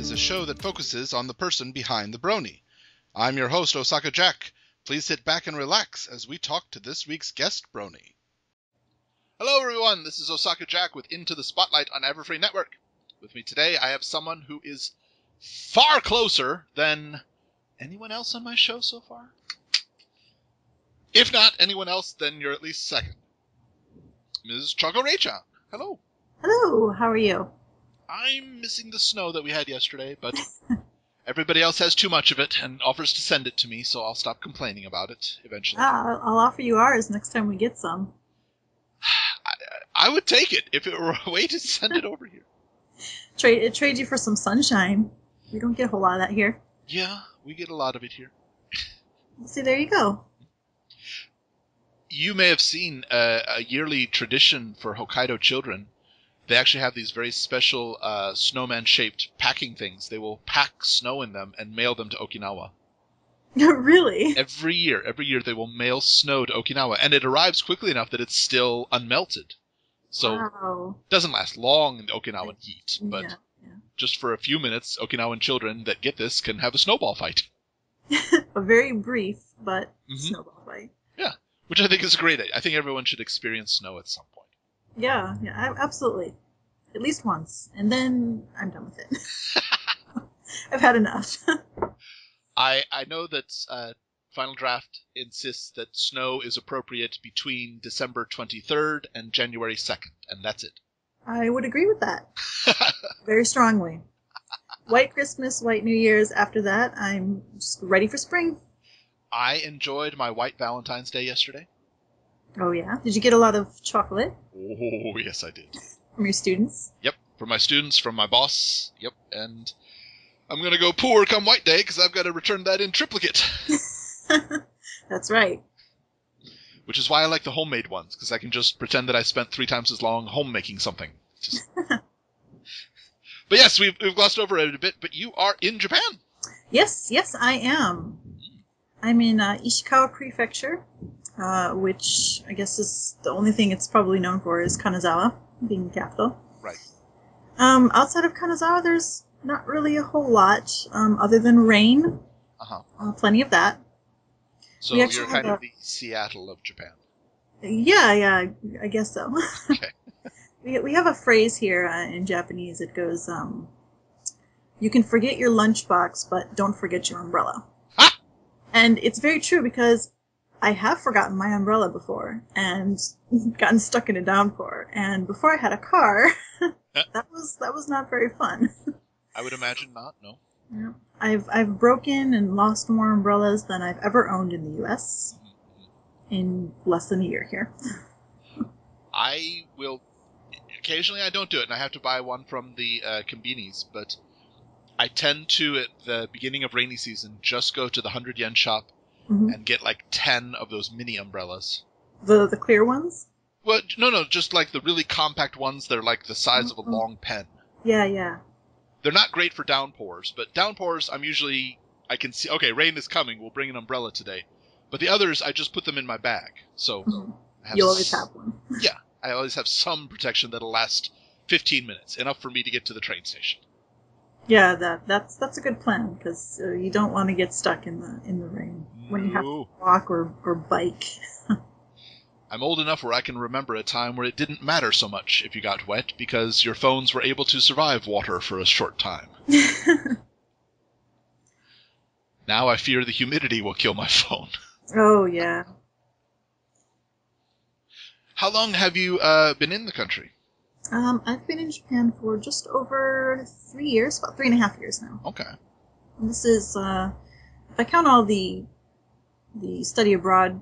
is a show that focuses on the person behind the Brony. I'm your host, Osaka Jack. Please sit back and relax as we talk to this week's guest Brony. Hello everyone, this is Osaka Jack with Into the Spotlight on Everfree Network. With me today I have someone who is far closer than anyone else on my show so far. If not anyone else, then you're at least second. Ms. Choco Rei-Chan. Hello. Hello, how are you? I'm missing the snow that we had yesterday, but everybody else has too much of it and offers to send it to me, so I'll stop complaining about it eventually. I'll offer you ours next time we get some. I would take it if it were a way to send it over here. Trade you for some sunshine. We don't get a whole lot of that here. Yeah, we get a lot of it here. See, there you go. You may have seen a yearly tradition for Hokkaido children. They actually have these very special snowman-shaped packing things. They will pack snow in them and mail them to Okinawa. Really? Every year they will mail snow to Okinawa, and it arrives quickly enough that it's still unmelted. So It doesn't last long in the Okinawan heat, but just for a few minutes, Okinawan children that get this can have a snowball fight. A very brief, but snowball fight. Yeah, which I think is great. I think everyone should experience snow at some point. Yeah, absolutely. At least once. And then I'm done with it. I've had enough. I know that Final Draft insists that snow is appropriate between December 23rd and January 2nd, and that's it. I would agree with that. Very strongly. White Christmas, White New Year's. After that, I'm just ready for spring. I enjoyed my White Valentine's Day yesterday. Oh, yeah? Did you get a lot of chocolate? Oh, yes, I did. From your students? Yep, from my students, from my boss. Yep, and I'm going to go poor come White Day because I've got to return that in triplicate. That's right. Which is why I like the homemade ones, because I can just pretend that I spent 3 times as long homemaking something. But yes, we've glossed over it a bit, but you are in Japan. Yes, I am. I'm in Ishikawa Prefecture, which I guess is the only thing it's probably known for is Kanazawa, being the capital. Right. Outside of Kanazawa, there's not really a whole lot, other than rain. Plenty of that. So you're kind of the Seattle of Japan. Yeah, I guess so. Okay. We have a phrase here in Japanese. It goes, you can forget your lunchbox, but don't forget your umbrella. Ha! And it's very true because I have forgotten my umbrella before and gotten stuck in a downpour. And before I had a car, that was not very fun. I would imagine not, no. Yeah. I've broken and lost more umbrellas than I've ever owned in the U.S. in less than a year here. I will... Occasionally I don't do it, and I have to buy one from the convenies, but I tend to, at the beginning of rainy season, just go to the 100-yen shop and get like 10 of those mini umbrellas. The clear ones? Well, no, just like the really compact ones that are like the size of a long pen. Yeah. They're not great for downpours, but downpours I can see, okay, rain is coming, we'll bring an umbrella today. But the others, I just put them in my bag, so... You'll always have one. Yeah, I always have some protection that'll last 15 minutes, enough for me to get to the train station. Yeah, that's a good plan, because you don't want to get stuck in the rain when you have to walk or bike. I'm old enough where I can remember a time where it didn't matter so much if you got wet, because your phones were able to survive water for a short time. Now I fear the humidity will kill my phone. Oh, yeah. How long have you been in the country? I've been in Japan for just over 3 years, about 3.5 years now. Okay. And this is, if I count all the study abroad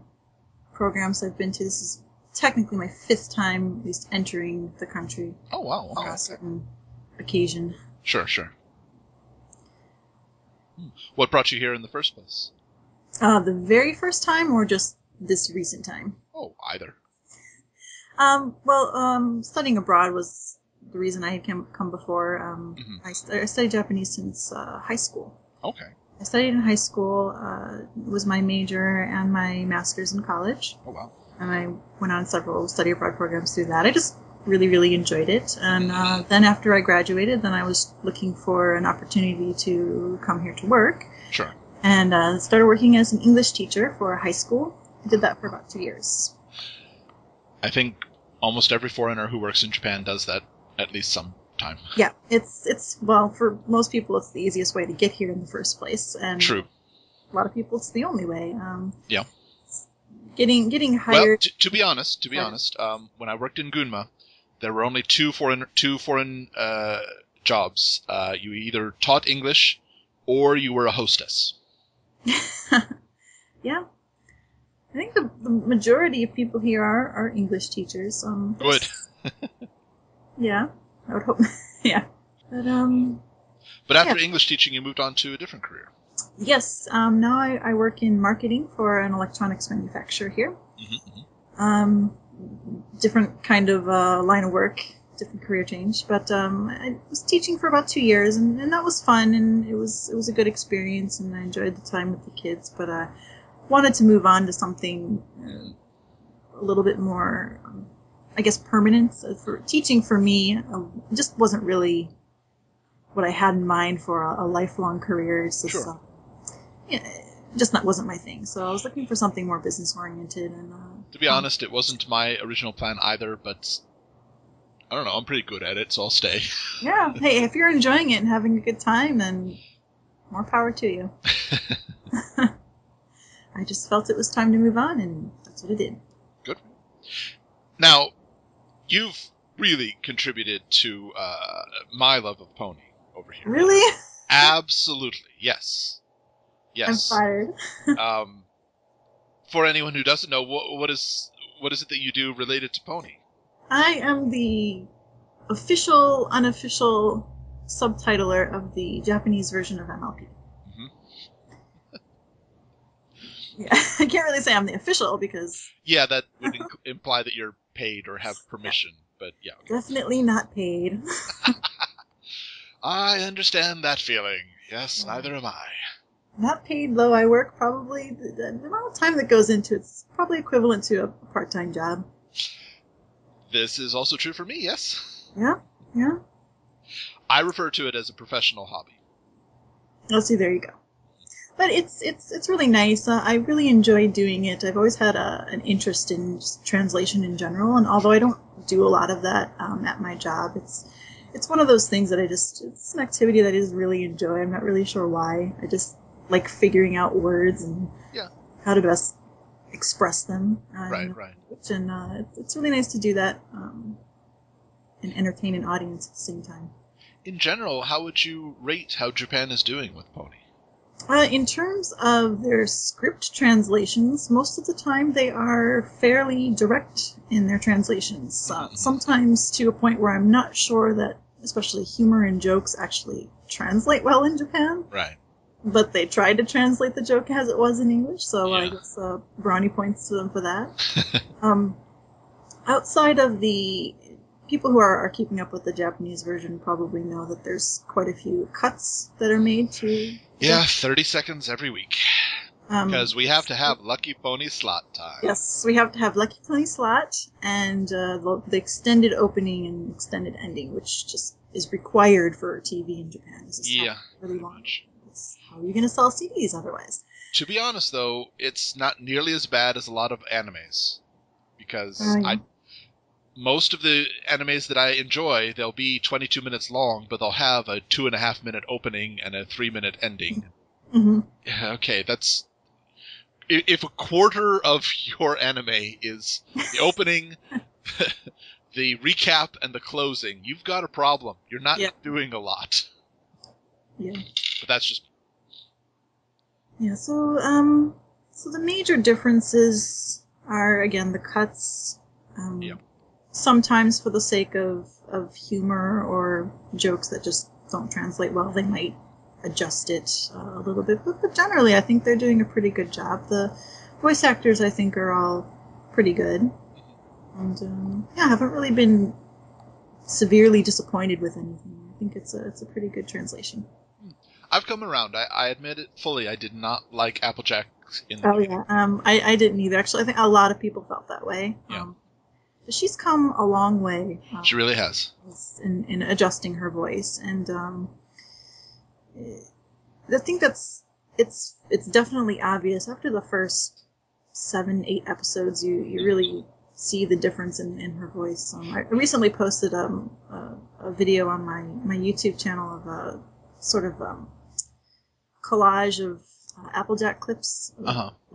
programs I've been to, this is technically my 5th time at least entering the country. Oh, wow. Okay. On a certain occasion. Sure. What brought you here in the first place? The very first time or just this recent time? Oh, either. Studying abroad was the reason I had come before. I studied Japanese since high school. Okay. I studied in high school, was my major and my master's in college. Oh, wow. And I went on several study abroad programs through that. I just really, really enjoyed it. And then after I graduated, then I was looking for an opportunity to come here to work. Sure. And started working as an English teacher for a high school. I did that for about 2 years. I think almost every foreigner who works in Japan does that at least some time. Yeah, it's well, for most people, it's the easiest way to get here in the first place. And True. A lot of people, it's the only way. Yeah. Getting hired. Well, to be honest, when I worked in Gunma, there were only two foreign jobs. You either taught English or you were a hostess. Yeah. I think the majority of people here are English teachers. Good. Yeah, I would hope. Yeah. But after English teaching, you moved on to a different career. Yes. Now I work in marketing for an electronics manufacturer here. Different kind of line of work, different career change. But I was teaching for about 2 years, and that was fun, and it was a good experience, and I enjoyed the time with the kids. But I wanted to move on to something a little bit more, I guess, permanent. For teaching, for me, just wasn't really what I had in mind for a lifelong career. It's just, Sure. Just wasn't my thing. So I was looking for something more business oriented. And to be honest, it wasn't my original plan either, but I don't know, I'm pretty good at it, so I'll stay. Yeah. Hey, if you're enjoying it and having a good time, then more power to you. I just felt it was time to move on, and that's what I did. Good. Now, you've really contributed to my love of Pony over here. Really? Absolutely, yes. Yes. I'm fired. For anyone who doesn't know, what is it that you do related to Pony? I am the official, unofficial subtitler of the Japanese version of MLP. Yeah, I can't really say I'm the official because... Yeah, that would imply that you're paid or have permission, but yeah. Okay. Definitely not paid. I understand that feeling. Yes, neither am I. Not paid, though. I work probably... The amount of time that goes into it's probably equivalent to a part-time job. This is also true for me, yes. Yeah, yeah. I refer to it as a professional hobby. Oh, see, there you go. But it's really nice. I really enjoy doing it. I've always had an interest in just translation in general, and although I don't do a lot of that at my job, it's one of those things that it's an activity that I just really enjoy. I'm not really sure why. I just like figuring out words and how to best express them. Right. And it's really nice to do that and entertain an audience at the same time. In general, how would you rate how Japan is doing with Pony? In terms of their script translations, most of the time they are fairly direct in their translations. Sometimes to a point where I'm not sure that, especially humor and jokes, actually translate well in Japan. Right. But they tried to translate the joke as it was in English, so I guess Brony points to them for that. Outside of the people who are keeping up with the Japanese version probably know that there's quite a few cuts that are made to... Yeah, 30 seconds every week. Because we have to have Lucky Pony slot time. Yes, we have to have Lucky Pony slot and the extended opening and extended ending, which just is required for TV in Japan. This is really long. How are you going to sell CDs otherwise? To be honest, though, it's not nearly as bad as a lot of animes. Because most of the animes that I enjoy, they'll be 22 minutes long, but they'll have a 2.5 minute opening and a 3-minute ending. Yeah, okay, that's... If a quarter of your anime is the opening, the recap, and the closing, you've got a problem. You're not doing a lot. Yeah. But that's just... Yeah, so the major differences are, again, the cuts. Sometimes for the sake of humor or jokes that just don't translate well, they might adjust it a little bit. But generally, I think they're doing a pretty good job. The voice actors, I think, are all pretty good. And, I haven't really been severely disappointed with anything. I think it's a pretty good translation. I've come around. I admit it fully. I did not like Applejack in the beginning. I didn't either. Actually, I think a lot of people felt that way. Yeah. she's come a long way. She really has. In adjusting her voice, and I think it's definitely obvious after the first 7-8 episodes. You really see the difference in her voice. I recently posted a video on my YouTube channel of a sort of collage of Applejack clips,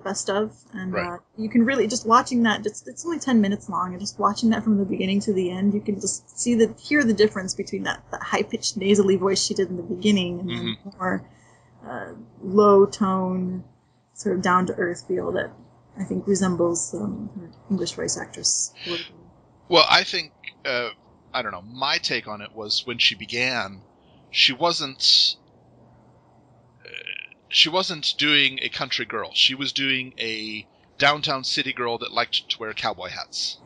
best of, and right. You can really, just watching that, it's only 10 minutes long, and just watching that from the beginning to the end, you can just hear the difference between that high-pitched nasally voice she did in the beginning and then more low-tone, sort of down-to-earth feel that I think resembles her English voice actress. Well, I think, I don't know, my take on it was when she began, she wasn't doing a country girl. She was doing a downtown city girl that liked to wear cowboy hats.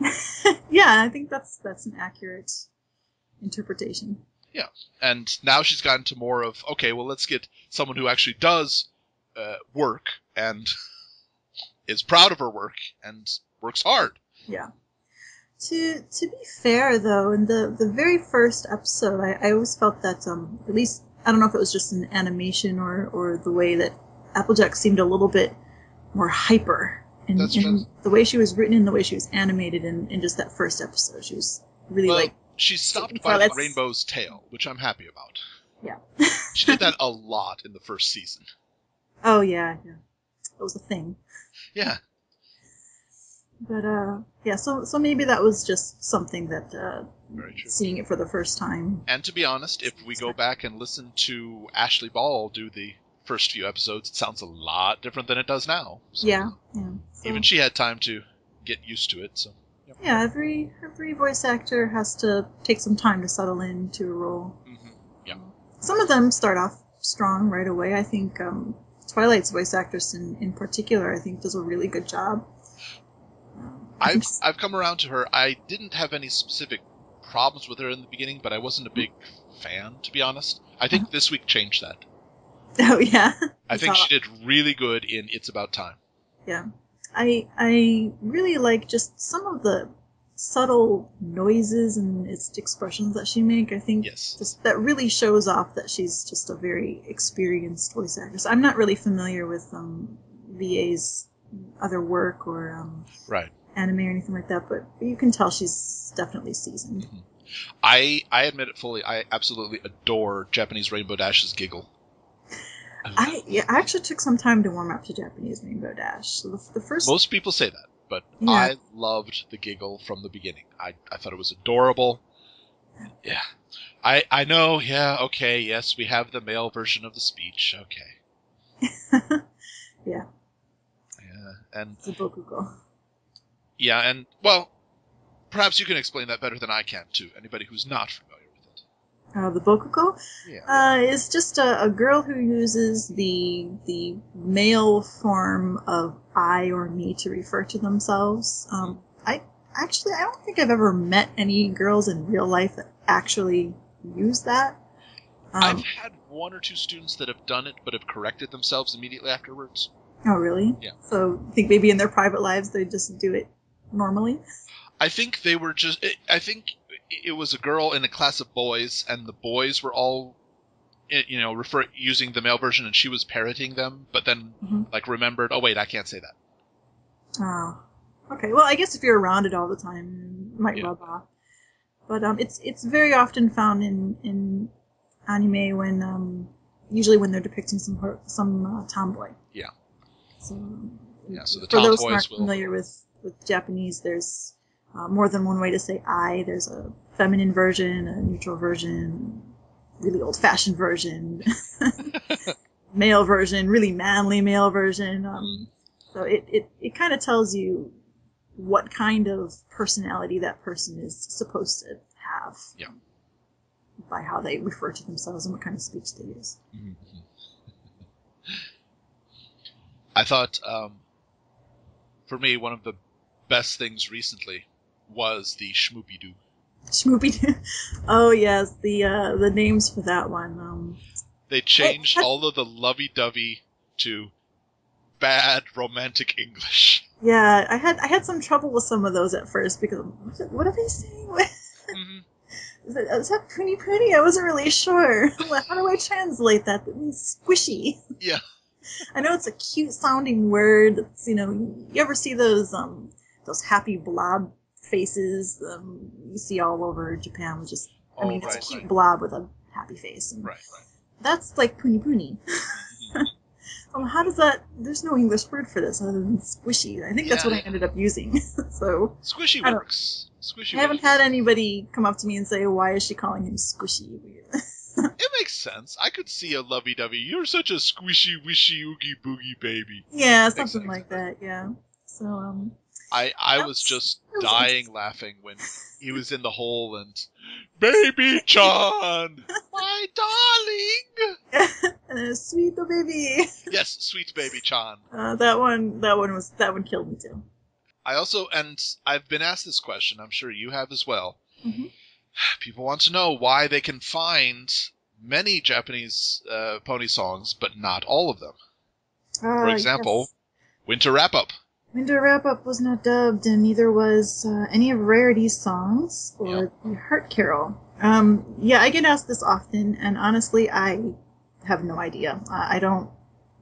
Yeah, I think that's an accurate interpretation. Yeah, and now she's gotten to more of, okay, well, let's get someone who actually does work and is proud of her work and works hard. Yeah. To be fair, though, in the very first episode, I always felt that, at least, I don't know if it was just an animation or the way that Applejack seemed a little bit more hyper in the way she was written and the way she was animated in just that first episode. She was really she stopped biting Rainbow's tail, which I'm happy about. Yeah. She did that a lot in the first season. Oh, yeah. That was a thing. Yeah. But, yeah, so maybe that was just something that, very true. Seeing it for the first time. And to be honest, if we go back and listen to Ashley Ball do the first few episodes, it sounds a lot different than it does now. So yeah. So, even she had time to get used to it, so. Yep. Yeah, every voice actor has to take some time to settle into a role. Mm-hmm. Yeah. Some of them start off strong right away. I think Twilight's voice actress in particular, I think, does a really good job. I've come around to her. I didn't have any specific problems with her in the beginning, but I wasn't a big fan, to be honest. I think this week changed that. Oh, yeah. I think she did really good in It's About Time. Yeah. I really like just some of the subtle noises and its expressions that she makes. I think just that really shows off that she's just a very experienced voice actress. I'm not really familiar with VA's other work or right. anime or anything like that, but you can tell she's definitely seasoned. Mm-hmm. I admit it fully. I absolutely adore Japanese Rainbow Dash's giggle. I actually took some time to warm up to Japanese Rainbow Dash. So the first... Most people say that, but I loved the giggle from the beginning. I thought it was adorable. Yeah. I know, okay, yes, we have the male version of the speech, okay. Yeah. Yeah, and... It's a Bokugo. Yeah, and, well, perhaps you can explain that better than I can to anybody who's not familiar with it. The Bokugo? Yeah. Is just a girl who uses the male form of I or me to refer to themselves. I don't think I've ever met any girls in real life that actually use that. I've had one or two students that have done it but have corrected themselves immediately afterwards. Oh, really? Yeah. So I think maybe in their private lives they just do it normally? I think they were just... I think it was a girl in a class of boys, and the boys were all, using the male version, and she was parroting them, but then, remembered, oh, wait, I can't say that. Oh. Okay, well, I guess if you're around it all the time, it might rub off. But it's very often found in anime when, usually when they're depicting some tomboy. Yeah. So the for those who tomboys aren't familiar with Japanese, there's more than one way to say I. There's a feminine version, a neutral version, really old-fashioned version, male version, really manly male version. So it kind of tells you what kind of personality that person is supposed to have by how they refer to themselves and what kind of speech they use. Mm-hmm. I thought, for me, one of the best things recently was the Shmoopy-Doo. Shmoopy-Doo. Oh, yes, the names for that one. They changed all of the lovey-dovey to bad romantic English. Yeah, I had some trouble with some of those at first because what are they saying? Mm-hmm. Is that Puni Puni? I wasn't really sure. How do I translate that? That means squishy. Yeah. I know it's a cute sounding word. It's, you ever see those happy blob faces you see all over Japan? It's a cute blob with a happy face. And right. That's like Puni Puni. How does that? There's no English word for this other than squishy. I think that's what I ended up using. So squishy works. I haven't had anybody come up to me and say, "Why is she calling him squishy?" It makes sense. I could see a lovey-dovey. You're such a squishy, wishy, oogie boogie baby. Yeah, something like that. Yeah. So I was just dying laughing when he was in the hole and Baby Chan, my darling. Sweet the baby. Yes, sweet Baby Chan. That one killed me too. I've been asked this question. I'm sure you have as well. Mm-hmm. People want to know why they can find many Japanese pony songs, but not all of them. For example, Winter Wrap-Up. Winter Wrap-Up was not dubbed, and neither was any of Rarity's songs or the Heart Carol. I get asked this often, and honestly, I have no idea. I don't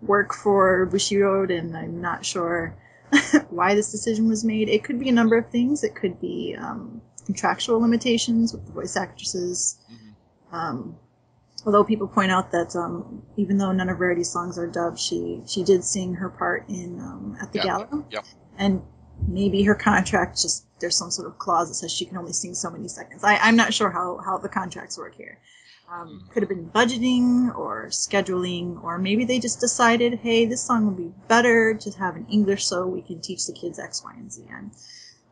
work for Bushiroad, and I'm not sure why this decision was made. It could be a number of things. It could be contractual limitations with the voice actresses. Mm-hmm. Although people point out that even though none of Rarity's songs are dubbed, she did sing her part in at the gala. Yeah. And maybe her contract there's some sort of clause that says she can only sing so many seconds. I'm not sure how the contracts work here. Could have been budgeting or scheduling, or maybe they just decided, hey, this song would be better to have in English so we can teach the kids X, Y, and Z.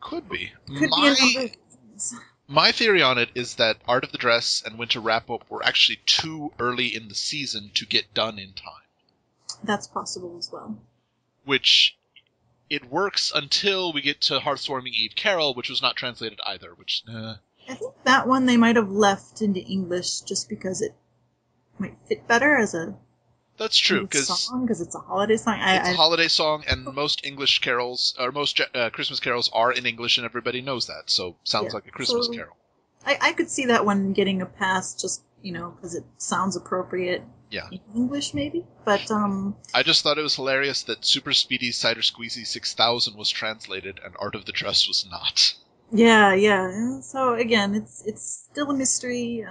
Could be. Could be a number of things. My theory on it is that Art of the Dress and Winter Wrap-Up were actually too early in the season to get done in time. That's possible as well. Which, it works until we get to Hearthwarming Eve Carol, which was not translated either, which, I think that one they might have left into English just because it might fit better as a That's true, because it's a holiday song. It's a holiday song, and most English carols, or most Christmas carols are in English, and everybody knows that, so sounds like a Christmas carol. I could see that one getting a pass just, because it sounds appropriate in English, maybe. But I just thought it was hilarious that Super Speedy Cider Squeezy 6000 was translated, and Art of the Dress was not. Yeah. So again, it's still a mystery.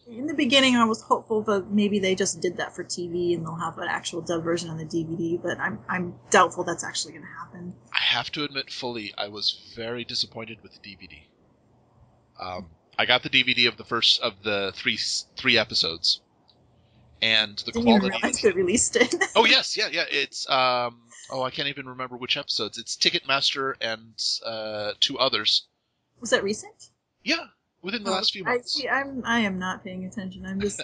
In the beginning, I was hopeful that maybe they just did that for TV and they'll have an actual dub version on the DVD. But I'm doubtful that's actually going to happen. I have to admit fully, I was very disappointed with the DVD. I got the DVD of the three episodes, and the Didn't quality. Even realize they released it. Oh yes, yeah. It's I can't even remember which episodes. It's Ticketmaster and 2 others. Was that recent? Yeah, within the last few months. I am not paying attention. I'm just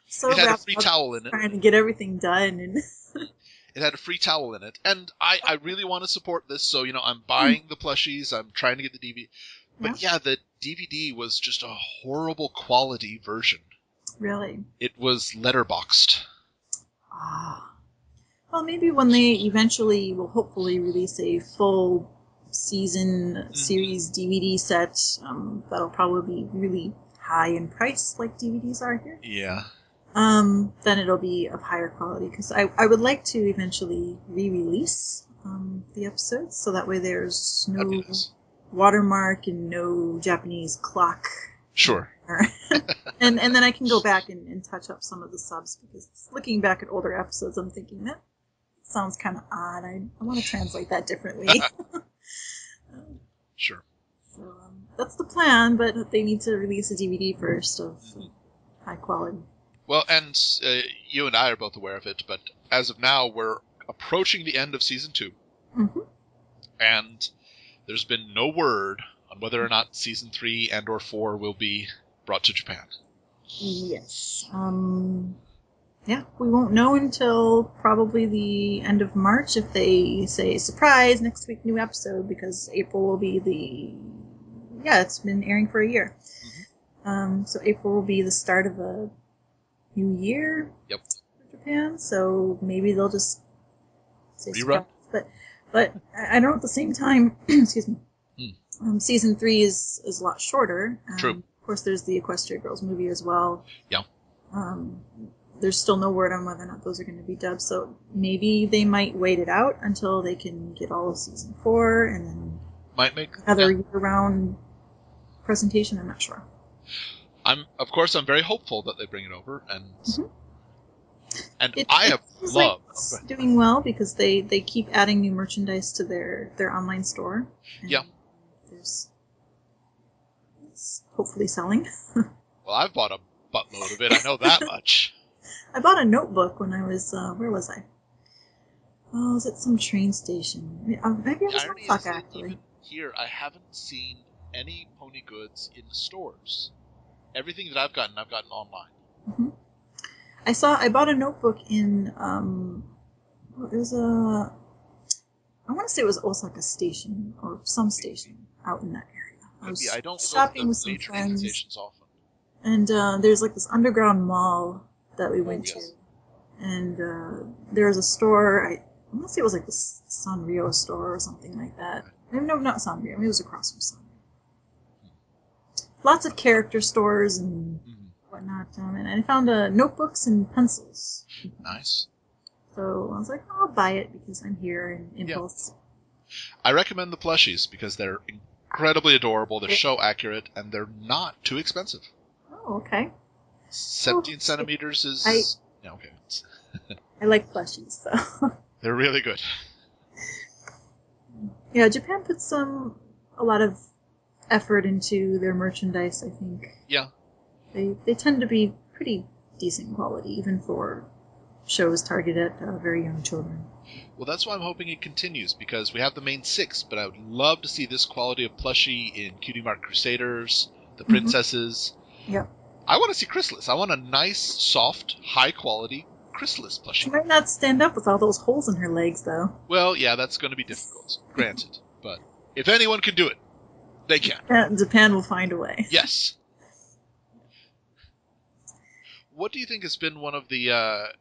so it had a free towel in it. Trying to get everything done. And it had a free towel in it, and I really want to support this. So I'm buying the plushies. I'm trying to get the DVD. But the DVD was just a horrible quality version. Really? It was letterboxed. Well, maybe when they eventually will hopefully release a full season series DVD set, that'll probably be really high in price like DVDs are here. Yeah. Then it'll be of higher quality, because I would like to eventually re-release the episodes, so that way there's no watermark and no Japanese clock. Sure. and then I can go back and touch up some of the subs, because looking back at older episodes, I'm thinking that sounds kind of odd. I want to translate that differently. Sure. So that's the plan, but they need to release a DVD first of high quality. Well, and you and I are both aware of it, but as of now, we're approaching the end of Season 2. Mm-hmm. And there's been no word on whether or not Season 3 and or 4 will be brought to Japan. Yes. We won't know until probably the end of March if they say, surprise, next week new episode, because April will be it's been airing for a year. Mm-hmm. So April will be the start of a new year for Japan, so maybe they'll just say Rerun? surprise, but I know at the same time, excuse me, season 3 is a lot shorter. True. Of course, there's the Equestria Girls movie as well. Yeah. There's still no word on whether or not those are going to be dubbed, so maybe they might wait it out until they can get all of season 4 and then might make another year-round presentation. I'm not sure. I'm very hopeful that they bring it over, and It loved like doing well because they keep adding new merchandise to their online store. And yeah. It's hopefully selling. Well, I've bought a buttload of it. I know that much. I bought a notebook when I was where was I? Oh, was it some train station? Maybe I was in Osaka, actually. Even here, I haven't seen any pony goods in the stores. Everything that I've gotten online. Mm-hmm. I bought a notebook in it was I want to say it was Osaka Station or some station out in that area. I don't shopping go with to some major friends. stations often. And there's like this underground mall that we went to. And there was a store, I want to say it was like the Sanrio store or something like that. No, not Sanrio. Maybe it was across from Sanrio. Lots of character stores and whatnot. And I found notebooks and pencils. Nice. So I was like, I'll buy it because I'm here in Impulse. Yeah. I recommend the plushies because they're incredibly adorable, they're show accurate, and they're not too expensive. Oh, okay. 17 centimeters is... Yeah, okay. I like plushies, so... They're really good. Yeah, Japan puts a lot of effort into their merchandise, I think. Yeah. They tend to be pretty decent quality, even for shows targeted at very young children. Well, that's why I'm hoping it continues, because we have the main 6, but I would love to see this quality of plushie in Cutie Mark Crusaders, the Princesses. Yep. I want to see Chrysalis. I want a nice, soft, high-quality Chrysalis plushie. She might not stand up with all those holes in her legs, though. Well, yeah, that's going to be difficult, granted. But if anyone can do it, they can. Japan will find a way. Yes. What do you think has been one of the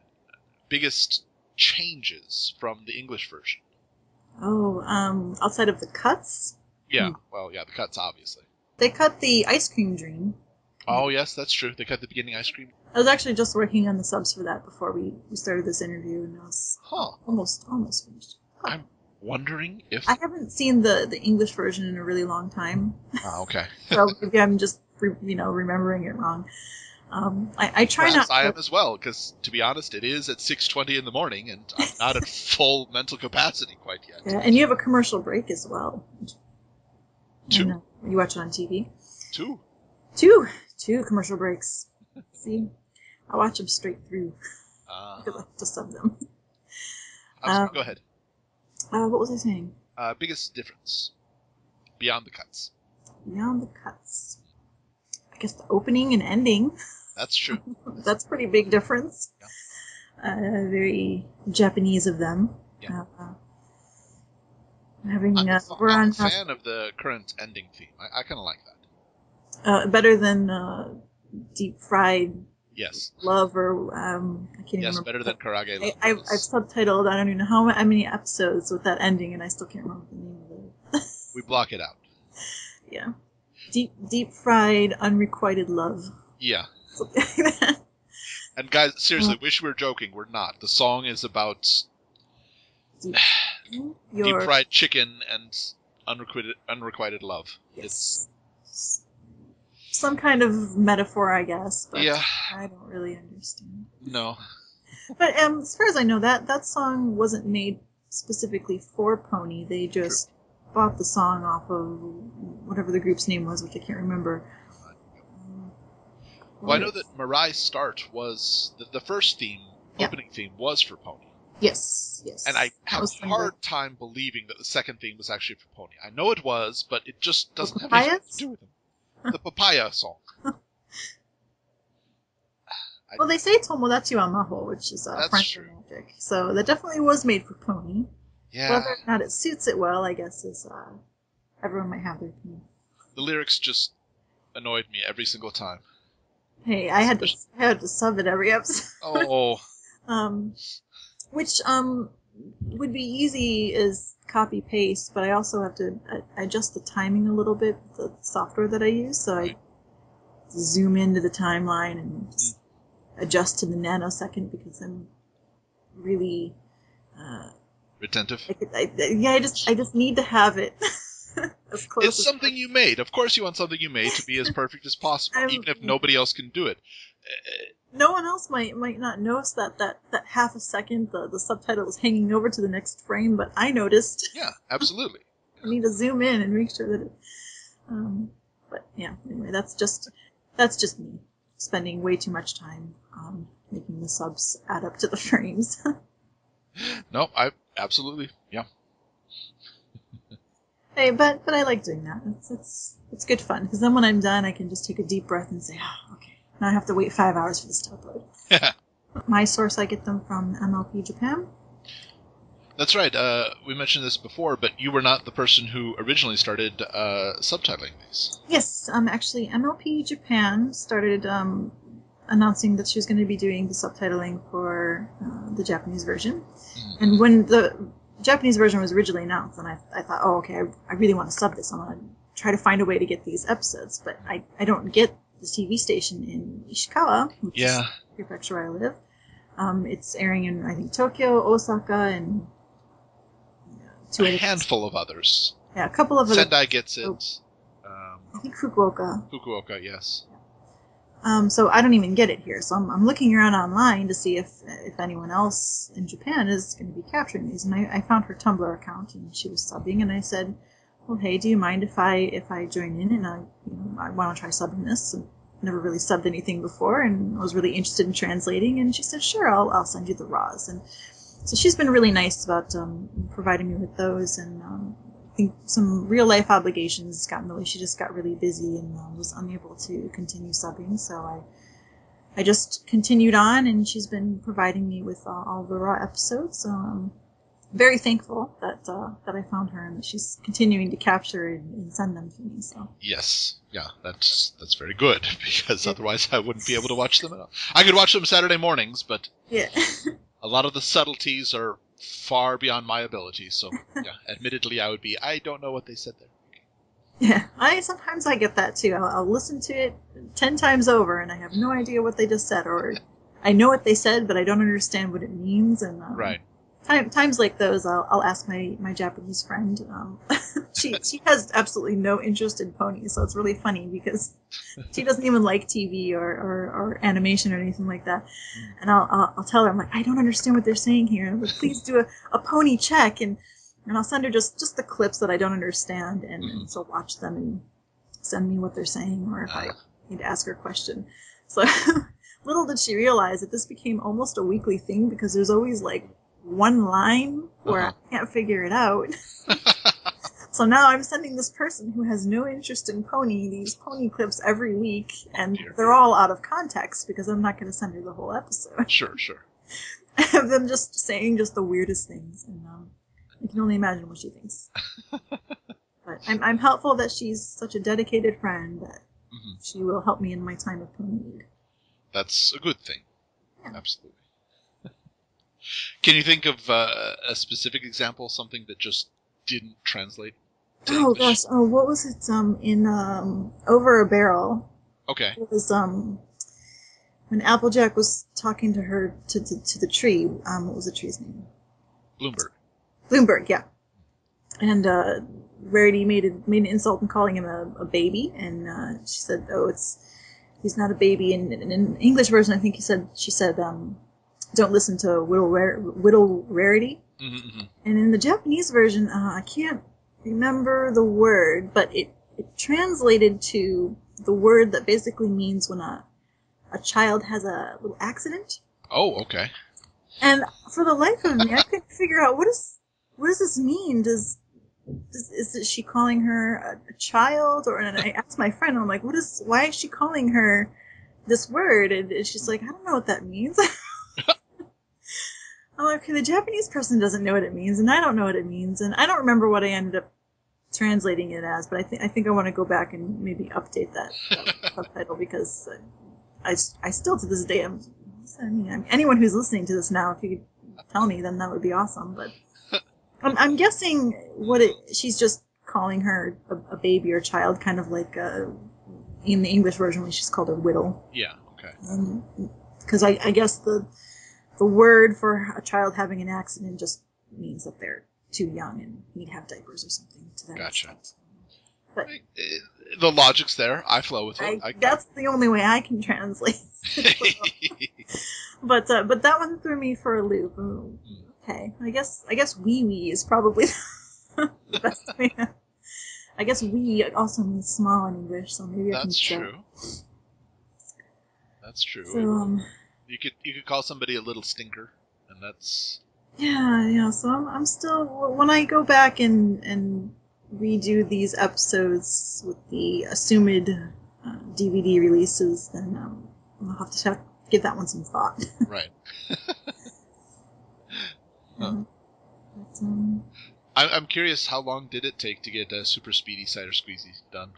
biggest changes from the English version? Oh, outside of the cuts? Yeah, well, yeah, the cuts, obviously. They cut the ice cream dream. Oh, yes, that's true. They cut the beginning ice cream. I was actually just working on the subs for that before we started this interview, and I was almost finished. Huh. I'm wondering if... I haven't seen the English version in a really long time. Oh, okay. So maybe I'm just, remembering it wrong. I try not to... I am as well, because, to be honest, it is at 6:20 in the morning, and I'm not at full mental capacity quite yet. Yeah, and you have a commercial break as well. 2? And, you watch it on TV? 2. 2 commercial breaks. See? I watch them straight through. Because I have to sub them. Go ahead. What was I saying? Biggest difference. Beyond the cuts. Beyond the cuts. I guess the opening and ending. That's true. That's a pretty big difference. Yeah. Very Japanese of them. Yeah. I'm a fan of the current ending theme. I kind of like that. Better than Deep Fried Yes. Love or I can't even remember. Yes, better than Karage Love. I've subtitled I don't even know how many episodes with that ending, and I still can't remember the name of it. We block it out. Yeah. Deep Fried Unrequited Love. Yeah. Something like that. And guys, seriously, wish we were joking. We're not. The song is about deep fried chicken and unrequited love. Yes. It's some kind of metaphor, I guess, but yeah. I don't really understand. No. But as far as I know, that song wasn't made specifically for Pony. They just bought the song off of whatever the group's name was, which I can't remember. Well, I know that Mirai Start was the first theme, opening theme, was for Pony. Yes. And I have a hard time believing that the second theme was actually for Pony. I know it was, but it just doesn't have anything to do with them. The Papaya song. Well, they say Tomodachi wa Maho, which is French for magic. So that definitely was made for Pony. Yeah. Whether or not it suits it well, I guess, is everyone might have their opinion. The lyrics just annoyed me every single time. Hey, I had to sub it every episode. Oh. Which would be easy as copy paste, but I also have to adjust the timing a little bit with the software that I use. So I zoom into the timeline and just adjust to the nanosecond because I'm really retentive. I just need to have it as close. It's something you made. Of course, you want something you made to be as perfect as possible, even if nobody else can do it. No one else might not notice that half a second the subtitle is hanging over to the next frame, but I noticed. Yeah, absolutely. I need to zoom in and make sure that it. But yeah, anyway, that's just me spending way too much time making the subs add up to the frames. No, I absolutely, yeah. Hey, but I like doing that. It's good fun because then when I'm done, I can just take a deep breath and say, okay, now I have to wait 5 hours for this to upload. My source, I get them from MLP Japan. That's right. We mentioned this before, but you were not the person who originally started subtitling these. Yes, actually, MLP Japan started announcing that she was going to be doing the subtitling for the Japanese version. Mm-hmm. And when the Japanese version was originally announced, and I thought, oh, okay, I really want to sub this. I'm going to try to find a way to get these episodes, but I don't get the TV station in Ishikawa, which is the prefecture where I live. It's airing in, I think, Tokyo, Osaka, and a handful of others. Yeah, a couple of others. Sendai gets it. I think Fukuoka. Fukuoka, yes. So I don't even get it here. So I'm looking around online to see if anyone else in Japan is going to be capturing these. And I found her Tumblr account, and she was subbing. And I said, "Well, hey, do you mind if I join in and I want to try subbing this?" And never really subbed anything before, and I was really interested in translating. And she said, "Sure, I'll send you the raws." And so she's been really nice about providing me with those. And I think some real life obligations got in the way. She just got really busy and was unable to continue subbing. So I just continued on, and she's been providing me with all the raw episodes. So I'm very thankful that I found her and that she's continuing to capture and send them to me. So yes, yeah, that's very good because otherwise I wouldn't be able to watch them at all. I could watch them Saturday mornings, but yeah. A lot of the subtleties are far beyond my ability, so yeah, admittedly I don't know what they said there. Yeah, sometimes I get that too. I'll listen to it 10 times over and I have no idea what they just said, or I know what they said but I don't understand what it means. And right. Times like those, I'll ask my Japanese friend. She has absolutely no interest in ponies, so it's really funny because she doesn't even like TV or animation or anything like that. And I'll tell her, I'm like, I don't understand what they're saying here. But please do a pony check, and I'll send her just the clips that I don't understand, and she'll watch them and send me what they're saying, or if I need to ask her a question. So little did she realize that this became almost a weekly thing because there's always like one line where I can't figure it out. So now I'm sending this person who has no interest in pony these pony clips every week, and they're all out of context because I'm not going to send her the whole episode. Sure. I have them just saying just the weirdest things, and I can only imagine what she thinks. But I'm helpful that she's such a dedicated friend that she will help me in my time of pony need. That's a good thing. Yeah. Absolutely. Can you think of a specific example, something that just didn't translate to English? Gosh. Oh, what was it? In Over a Barrel. Okay. It was when Applejack was talking to her to the tree. What was the tree's name? Bloomberg, yeah. And Rarity made an insult in calling him a baby, and she said, "Oh, he's not a baby." And in English version, I think she said, "Don't listen to Whittle Rarity." Mm-hmm. And in the Japanese version, I can't remember the word, but it translated to the word that basically means when a child has a little accident. Oh, okay. And for the life of me, I couldn't figure out what does this mean? Is she calling her a child? And I asked my friend, and I'm like, why is she calling her this word? And she's like, I don't know what that means. I'm like, okay, the Japanese person doesn't know what it means, and I don't know what it means, and I don't remember what I ended up translating it as, but I think I want to go back and maybe update that subtitle, because I still to this day, anyone who's listening to this now, if you could tell me, then that would be awesome. But I'm guessing she's just calling her a baby or child, kind of like in the English version when she's called a whittle. Yeah. Okay. Because I guess the word for a child having an accident just means that they're too young and need to have diapers or something to that Gotcha. extent. But the logic's there. I flow with it. That's the only way I can translate. But that one threw me for a loop. Okay, I guess wee wee is probably the best way. I guess wee also means small in English, so maybe I can say. That's true. So you could call somebody a little stinker, and that's. Yeah. So I'm still, when I go back and redo these episodes with the assumed DVD releases, then I'll have to give that one some thought. Right. But, I'm curious, how long did it take to get Super Speedy Cider Squeezy done?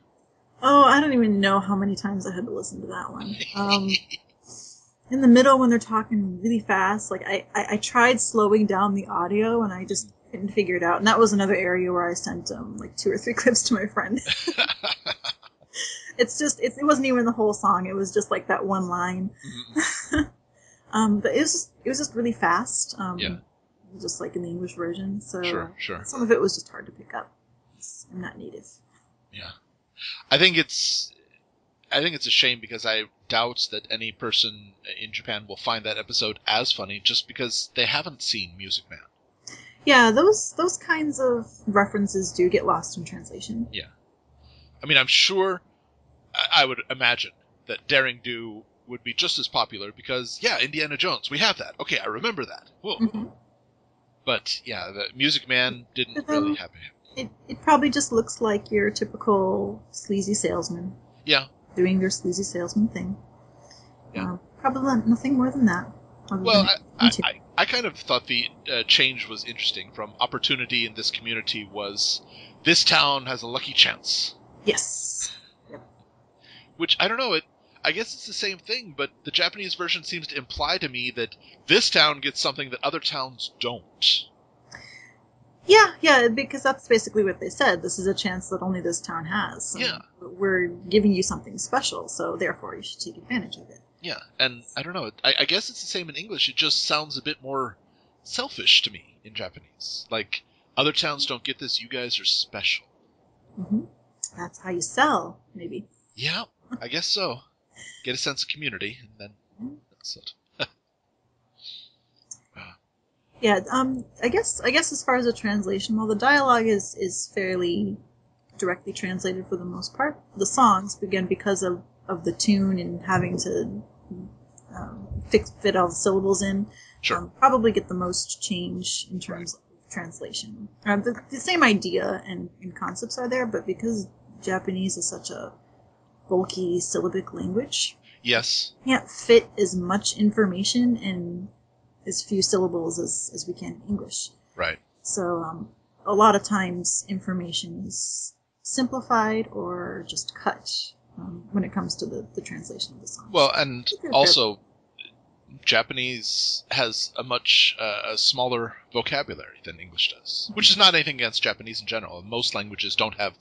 Oh, I don't even know how many times I had to listen to that one. In the middle, when they're talking really fast, like I tried slowing down the audio and I just couldn't figure it out. And that was another area where I sent like 2 or 3 clips to my friend. It wasn't even the whole song. It was just like that one line. Mm-hmm. But it was just really fast. Yeah. Just like in the English version. So Sure. Some of it was just hard to pick up. I'm not native. Yeah. I think it's a shame because I doubt that any person in Japan will find that episode as funny just because they haven't seen Music Man. Yeah, those kinds of references do get lost in translation. Yeah. I mean, I'm sure, I would imagine that Daring Do would be just as popular because, yeah, Indiana Jones, we have that. Okay, I remember that. Whoa. Mm-hmm. But, yeah, the Music Man didn't really happen. It probably just looks like your typical sleazy salesman. Yeah. Doing their sleazy salesman thing. Yeah. Probably nothing more than that. Well, I kind of thought the change was interesting from opportunity in this community was this town has a lucky chance. Yes. Yep. Which, I don't know, I guess it's the same thing, but the Japanese version seems to imply to me that this town gets something that other towns don't. Yeah, because that's basically what they said. This is a chance that only this town has. Yeah. We're giving you something special, so therefore you should take advantage of it. Yeah, and I don't know, I guess it's the same in English, it just sounds a bit more selfish to me in Japanese. Like, other towns don't get this, you guys are special. Mm-hmm. That's how you sell, maybe. Yeah, I guess so. Get a sense of community, and then that's it. Yeah, I guess as far as the translation, well, the dialogue is fairly directly translated for the most part. The songs, again, because of the tune and having to fit all the syllables in, Sure. probably get the most change in terms of translation. The same idea and concepts are there, but because Japanese is such a bulky syllabic language, Yes. can't fit as much information in as few syllables as we can in English. Right. So a lot of times information is simplified or just cut when it comes to the translation of the song. Well, and also, Japanese has a much smaller vocabulary than English does, which is not anything against Japanese in general. Most languages don't have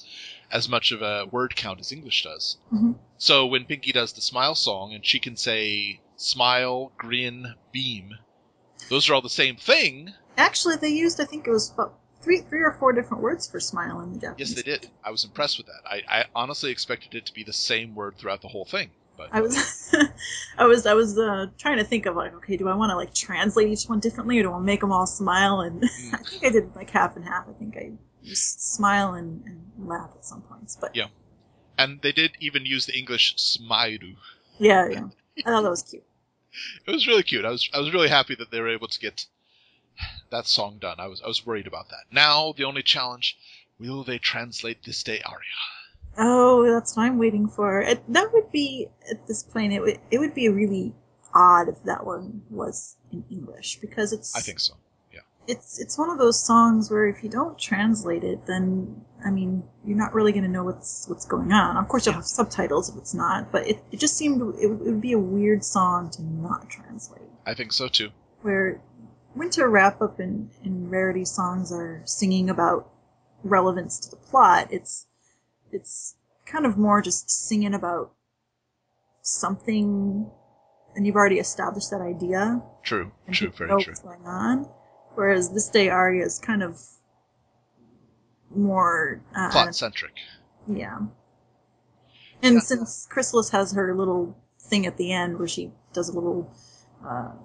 as much of a word count as English does. Mm-hmm. So when Pinky does the smile song and she can say smile, grin, beam, those are all the same thing. Actually, they used, I think it was about three or four different words for smile in the Japanese. Yes, they did. I was impressed with that. I honestly expected it to be the same word throughout the whole thing. But I was trying to think of like, okay, do I want to like translate each one differently, or do I make them all smile? And I think I did like half and half. I think I just smile and laugh at some points. But yeah, and they did even use the English smairu. Yeah. I thought that was cute. It was really cute. I was really happy that they were able to get that song done. I was worried about that. Now the only challenge: will they translate This Day aria? Oh, that's what I'm waiting for. That would be, at this point, it would be really odd if that one was in English, because it's... I think so, yeah. It's one of those songs where if you don't translate it, then, I mean, you're not really going to know what's going on. Of course, you'll have subtitles if it's not, but it just seemed it would be a weird song to not translate. I think so, too. Where winter wrap-up in Rarity songs are singing about relevance to the plot, it's kind of more just singing about something, and you've already established that idea. True, and true, you very know true. what's going on. Whereas this day aria is kind of more plot-centric. Yeah. And since Chrysalis has her little thing at the end where she does a little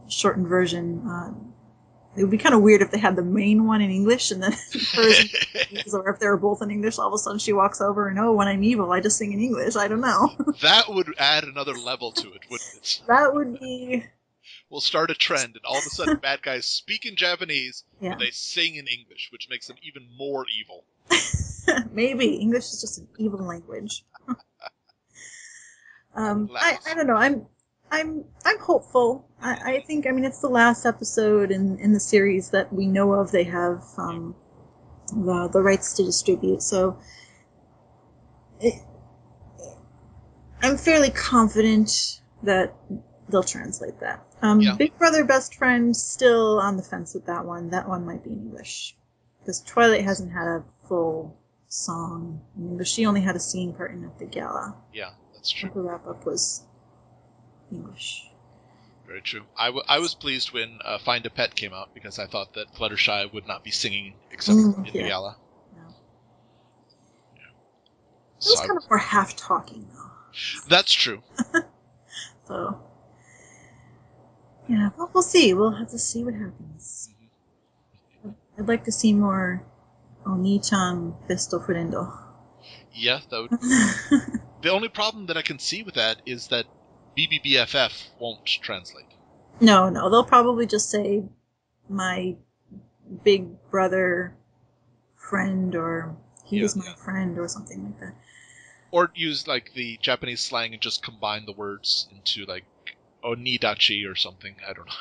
shortened version, it would be kind of weird if they had the main one in English and then hers in Japanese, or if they were both in English, all of a sudden she walks over and, oh, when I'm evil, I just sing in English. I don't know. That would add another level to it, wouldn't it? That would be... We'll start a trend, and all of a sudden bad guys speak in Japanese, but they sing in English, which makes them even more evil. Maybe. English is just an evil language. I don't know. I'm hopeful. I think, I mean, it's the last episode in the series that we know of. They have the rights to distribute, so I'm fairly confident that they'll translate that. Big Brother Best Friend, still on the fence with that one. That one might be in English, because Twilight hasn't had a full song in English. She only had a singing part in the gala. Yeah, that's true. The wrap-up was English. Very true. I was pleased when Find a Pet came out, because I thought that Fluttershy would not be singing except in the gala. No. Yeah. It was kind of more half-talking, though. That's true. So, yeah, well, we'll see. We'll have to see what happens. Mm-hmm. I'd like to see more Oni-chan Besto Friendo. Yeah, that would... The only problem that I can see with that is that BBBFF won't translate. No, they'll probably just say my big brother friend, or he was my friend, or something like that. Or use, like, the Japanese slang and just combine the words into, like, Onidachi or something. I don't know.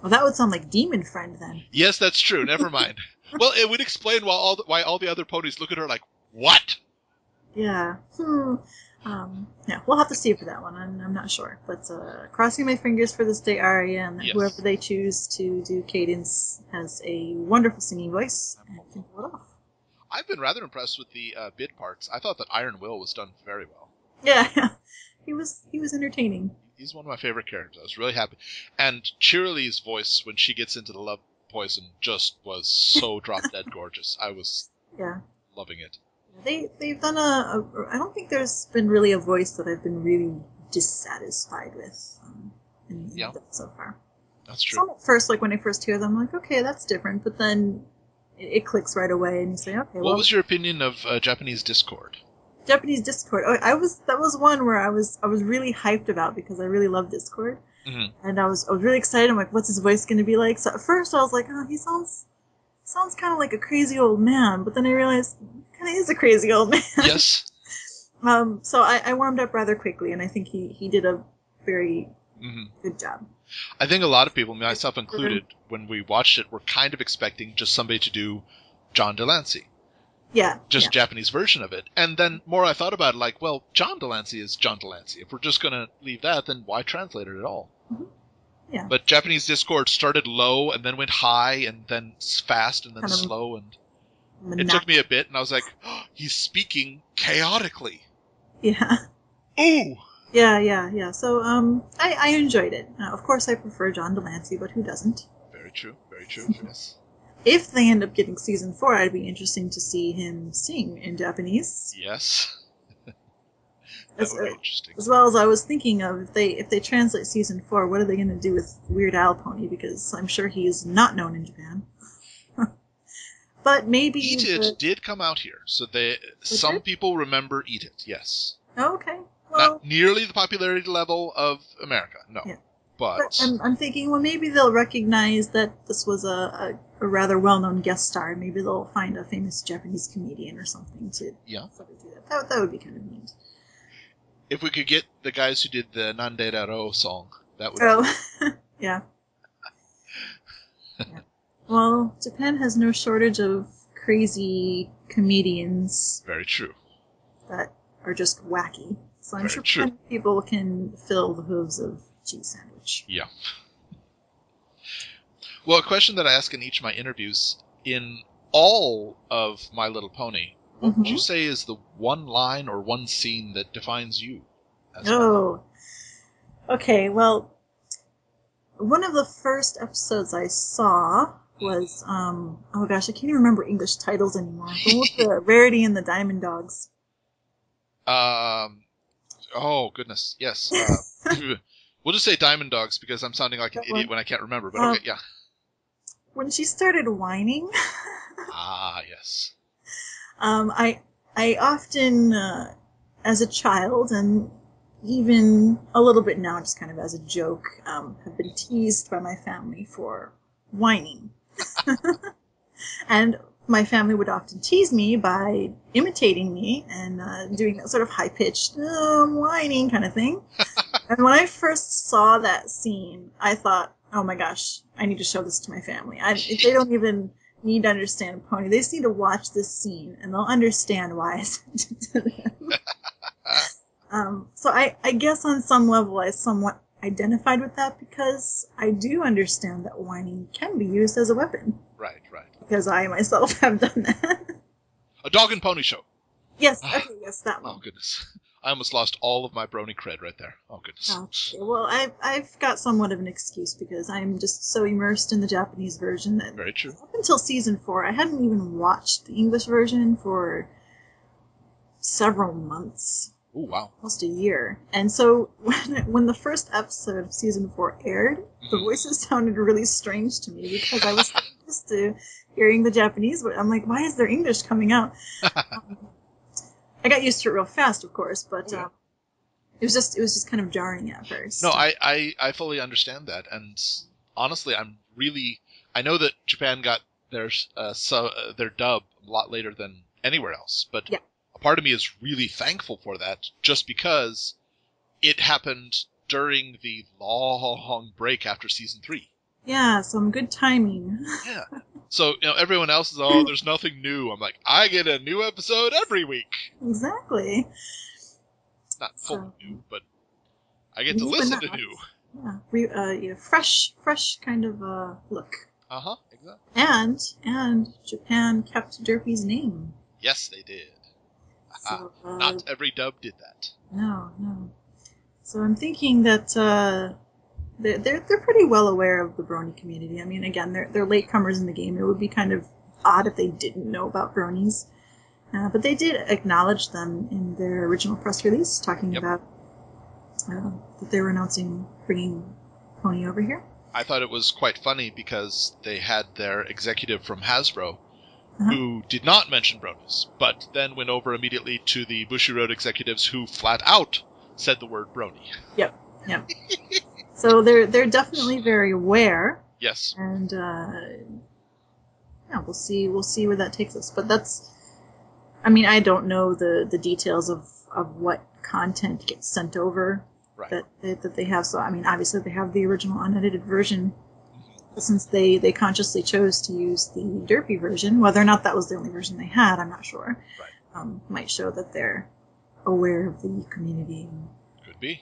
Well, that would sound like Demon Friend, then. Yes, that's true. Never mind. Well, it would explain why all the other ponies look at her like, what? Yeah. Yeah, we'll have to see for that one. I'm not sure. But crossing my fingers for this day aria, and that whoever they choose to do Cadence has a wonderful singing voice and can pull it off. I've been rather impressed with the bit parts. I thought that Iron Will was done very well. Yeah. He was entertaining. He's one of my favorite characters. I was really happy. And Cheerilee's voice when she gets into the love poison just was so drop-dead gorgeous. I was loving it. They've done I don't think there's been really a voice that I've been really dissatisfied with in so far. That's true. Some at first, like when I first hear them, I'm like, okay, that's different. But then it clicks right away, and you say, okay. What was your opinion of Japanese Discord? Japanese Discord. Oh, that was one where I was really hyped about, because I really love Discord, and I was really excited. I'm like, what's his voice going to be like? So at first I was like, oh, he sounds kind of like a crazy old man, but then I realized he kind of is a crazy old man. Yes. So I warmed up rather quickly, and I think he did a very good job. I think a lot of people, myself included, when we watched it, were kind of expecting just somebody to do John Delancey. Yeah. Just a Japanese version of it. And then more I thought about it, like, well, John Delancey is John Delancey. If we're just going to leave that, then why translate it at all? Mm-hmm. Yeah. But Japanese Discord started low and then went high and then fast and then kind slow. And it took me a bit, and I was like, oh, he's speaking chaotically. Yeah. Ooh! Yeah. So, I enjoyed it. Of course I prefer John Delancey, but who doesn't? Very true, yes. If they end up getting season 4, I'd be interesting to see him sing in Japanese. Yes. That would be interesting. As well as I was thinking of, if they translate season 4, what are they going to do with Weird Al Pony? Because I'm sure he is not known in Japan. But maybe Eat It did come out here, so some people remember Eat It, yes. Oh, okay. Well, not nearly the popularity level of America, no. Yeah. But I'm thinking, well, maybe they'll recognize that this was a rather well-known guest star. Maybe they'll find a famous Japanese comedian or something to do that. That would be kind of neat. If we could get the guys who did the Nande Daro song, that would be... Yeah. Well, Japan has no shortage of crazy comedians. Very true. That are just wacky. So I'm sure people can fill the hooves of cheese sandwich. Yeah. Well, a question that I ask in each of my interviews, in all of My Little Pony, what would you say is the one line or one scene that defines you? Okay, well, one of the first episodes I saw was, oh gosh, I can't even remember English titles anymore. The one with the Rarity and the Diamond Dogs. Oh, goodness, yes. We'll just say Diamond Dogs because I'm sounding like an idiot when I can't remember, but okay, yeah. When she started whining. Ah, yes. I often, as a child, and even a little bit now, just kind of as a joke, have been teased by my family for whining. And my family would often tease me by imitating me and doing that sort of high-pitched, whining kind of thing. And when I first saw that scene, I thought, oh my gosh, I need to show this to my family. They don't even need to understand Pony. They just need to watch this scene, and they'll understand why I sent it to them. So I guess on some level I somewhat identified with that because I do understand that whining can be used as a weapon. Right. Because I myself have done that. A Dog and Pony Show. Yes, okay, yes, that one. Oh, goodness. I almost lost all of my Brony cred right there. Oh, goodness. Okay, well, I've got somewhat of an excuse because I'm just so immersed in the Japanese version that very true. Up until season 4, I hadn't even watched the English version for several months. Oh, wow. Almost a year. And so when the first episode of season 4 aired, the voices sounded really strange to me because I was used to hearing the Japanese. I'm like, why is there English coming out? I got used to it real fast, of course, but it was just kind of jarring at first. No, I fully understand that, and honestly, I know that Japan got their dub a lot later than anywhere else, but a part of me is really thankful for that, just because it happened during the long break after season 3. Yeah, some good timing. Yeah. So, everyone else is, there's nothing new. I'm like, I get a new episode every week. Exactly. Not fully new, but I get to listen to new. Yeah, fresh kind of look. Exactly. And Japan kept Derpy's name. Yes, they did. So, not every dub did that. No. So I'm thinking that they're pretty well aware of the Brony community. I mean, again, they're latecomers in the game. It would be kind of odd if they didn't know about Bronies. But they did acknowledge them in their original press release, talking about that they were announcing bringing Pony over here. I thought it was quite funny because they had their executive from Hasbro who did not mention Bronies, but then went over immediately to the Bushiroad executives who flat out said the word Brony. Yep. So they're definitely very aware. Yes. And we'll see where that takes us. But I don't know the details of what content gets sent over that they have. So, obviously they have the original unedited version. But since they consciously chose to use the Derpy version, whether or not that was the only version they had, I'm not sure. Right. Might show that they're aware of the community. Could be.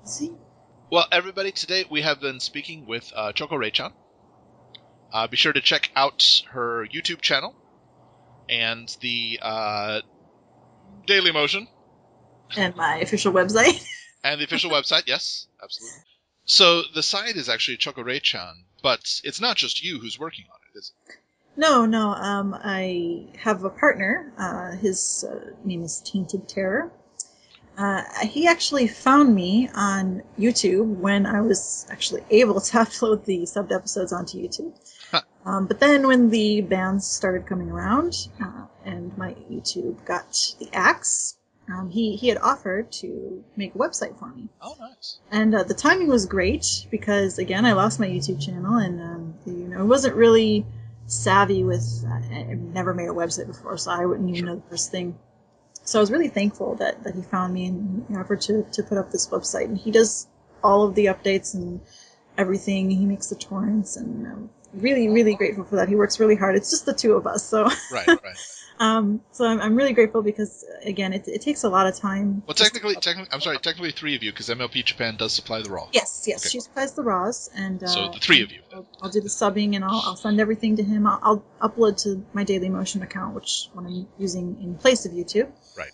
See? Well, everybody, today we have been speaking with Choco Rei-Chan. Be sure to check out her YouTube channel and the Daily Motion. And my official website. And the official website, yes, absolutely. So the site is actually Choco Rei-Chan, but it's not just you who's working on it, is it? No. I have a partner. His name is Tainted Terror. He actually found me on YouTube when I was actually able to upload the subbed episodes onto YouTube. But then when the bands started coming around and my YouTube got the axe, he had offered to make a website for me. Oh, nice. And the timing was great because, again, I lost my YouTube channel and I wasn't really savvy with... I've never made a website before, so I wouldn't even know the first thing. So I was really thankful that he found me and offered to put up this website. And he does all of the updates and everything. He makes the torrents, and really, really grateful for that. He works really hard. It's just the two of us, so. Right. So I'm really grateful because, again, it takes a lot of time. Well, technically 3 of you, because MLP Japan does supply the raw. Yes, Okay. She supplies the raws, and so the 3 of you. I'll do the subbing, and I'll send everything to him. I'll upload to my Dailymotion account, which one I'm using in place of YouTube. Right.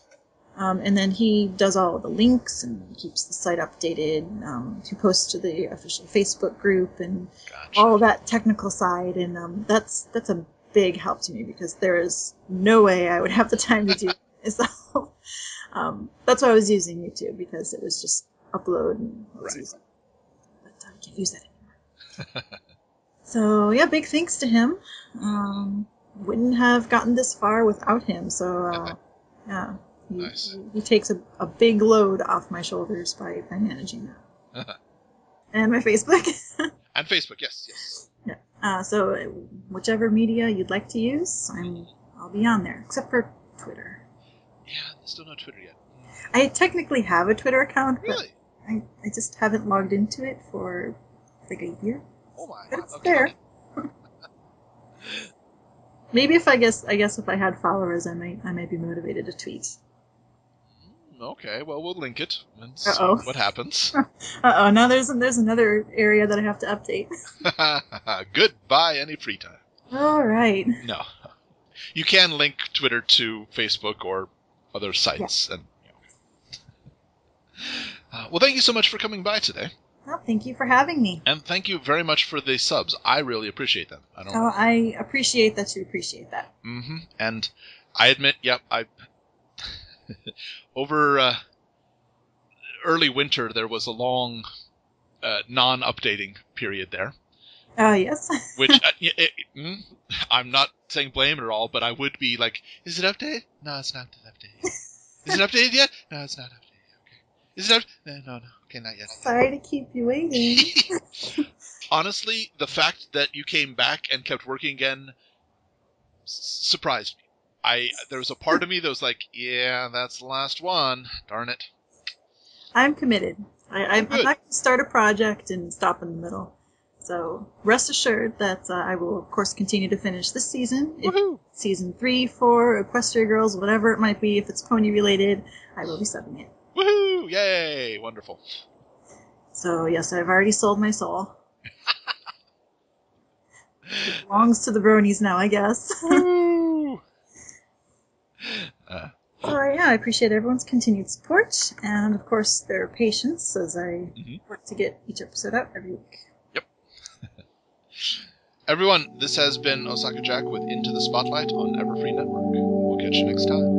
And then he does all of the links and keeps the site updated. He posts to the official Facebook group and all that technical side, and that's a big help to me because there is no way I would have the time to do it myself. That's why I was using YouTube, because it was just upload and use it. But I can't use that anymore. So yeah, big thanks to him. Wouldn't have gotten this far without him. So yeah, he takes a big load off my shoulders by managing that. And my Facebook. And Facebook, yes. Yeah. So whichever media you'd like to use, I'll be on there, except for Twitter. Yeah, still no Twitter yet. I technically have a Twitter account, really? but I just haven't logged into it for like a year. Oh my! But it's there. Maybe if I guess if I had followers, I might be motivated to tweet. Okay, well, we'll link it and see what happens. Now there's another area that I have to update. Goodbye, any free time. All right. No. You can link Twitter to Facebook or other sites. Yeah. And well, thank you so much for coming by today. Well, thank you for having me. And thank you very much for the subs. I really appreciate them. I appreciate that you appreciate that. Mm-hmm. And I admit, over early winter, there was a long non-updating period there. Yes. Which, I'm not saying blame at all, but I would be like, is it updated? No, it's not updated. Is it updated yet? No, it's not updated. Okay. Is it updated? No. Okay, not yet. Sorry to keep you waiting. Honestly, the fact that you came back and kept working again surprised me. There was a part of me that was like, yeah, that's the last one. Darn it. I'm committed. I'm not going to start a project and stop in the middle. So rest assured that I will, of course, continue to finish this season. Woohoo! If season 3, 4, Equestria Girls, whatever it might be, if it's pony related, I will be subbing it. Woohoo! Yay! Wonderful. So yes, I've already sold my soul. It belongs to the Bronies now, I guess. Woo! So yeah, I appreciate everyone's continued support and, of course, their patience as I work to get each episode out every week. Yep. Everyone, this has been Osaka Jack with Into the Spotlight on Everfree Network. We'll catch you next time.